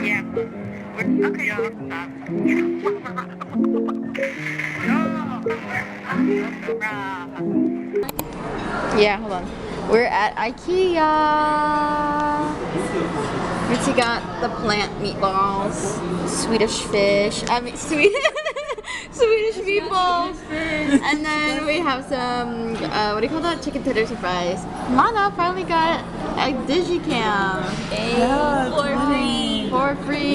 Yeah. Okay. Yeah, hold on. We're at IKEA. Mitzi got the plant meatballs, Swedish fish. I mean, Swedish meatballs. And then we have some, what do you call that? Chicken tenders and fries. Lana finally got a digi cam. Yeah, For free.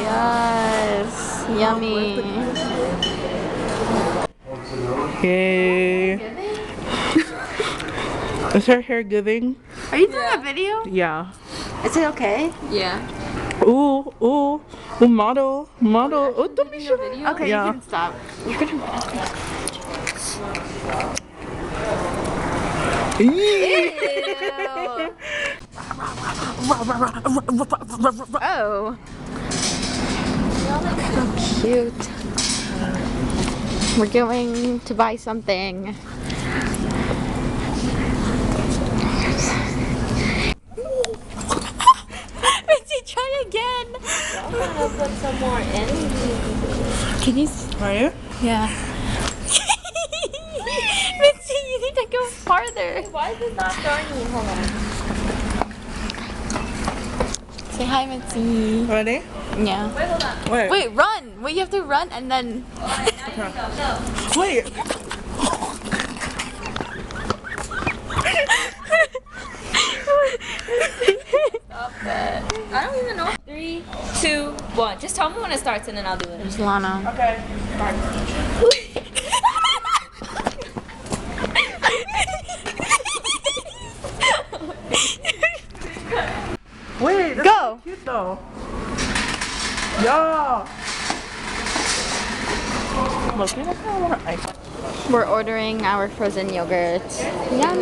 Yes. Yummy. Hey. Is her hair giving? Are you doing a video? Yeah. Is it okay? Yeah. Ooh, model. Oh, don't be shy. Okay, Yeah. you can stop. You're gonna Oh. So cute. We're going to buy something. Mitzi, try again. I'm gonna put some more in. Can you? Are you? Yeah. Mitzi, you need to go farther. Why is it not starting? Hold on. Say hi, Mitzi. Ready? Yeah. Wait, hold on. Wait. Wait, run. Wait, you have to run and then. Wait. Stop that. I don't even know. 3, 2, 1. Just tell me when it starts and then I'll do it. There's Lana. Okay. Wait, that's Go. cute though. Yeah. Look, I kind of want ice. We're ordering our frozen yogurt. Yum.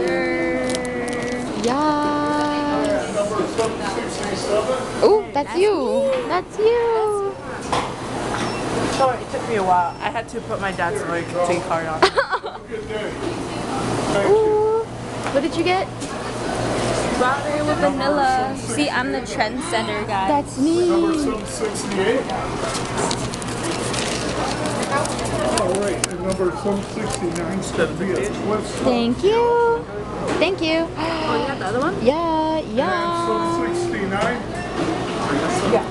Yes. Ooh, that's you. That's you. Sorry, it took me a while. I had to put my dad's like tea card on. Ooh. What did you get? Strawberry with vanilla. See, I'm the trendsetter guy. That's me. Number 768. All right, and number 769 should be at West. Thank you. Thank you. Oh, you got the other one? Yeah, And yeah. 769. Yeah.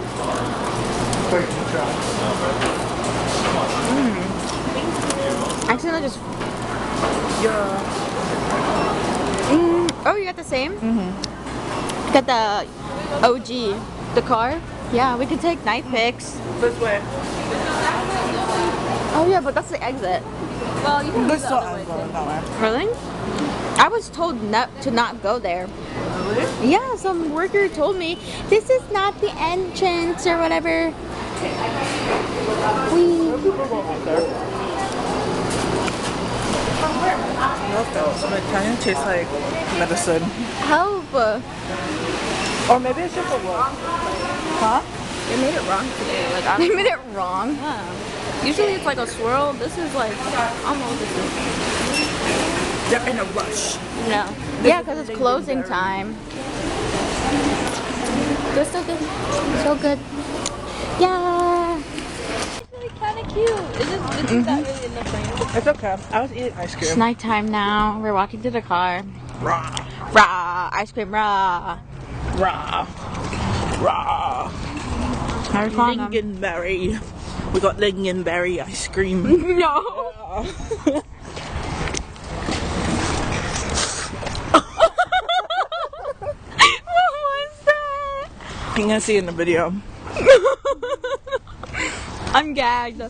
Thank you, John. Actually, no, just. Yeah. Oh, you got the same? Mm-hmm. Got the OG, the car. Yeah, we could take night pics. This way. Oh yeah, but that's the exit. Well, you can This go is the other way. going that way. Really? I was told to not go there. Really? Yeah, some worker told me this is not the entrance or whatever. People go out there. It kind of tastes like medicine. Help! Or maybe it's just a work. Huh? They made it wrong today. Like, They made it wrong. yeah. Usually it's like a swirl. This is like almost the same. They're in a rush. No. Yeah, because it's closing time. They're still good. So good. Yeah. It's really kind of cute. It's just not really in the frame. It's okay. I was eating ice It's cream. nighttime now. We're walking to the car. Rah, Rah! Ice cream, rah! rah, rah. How's Lana? Lingonberry. We got lingonberry ice cream. No! What was that? You can see in the video. I'm gagged.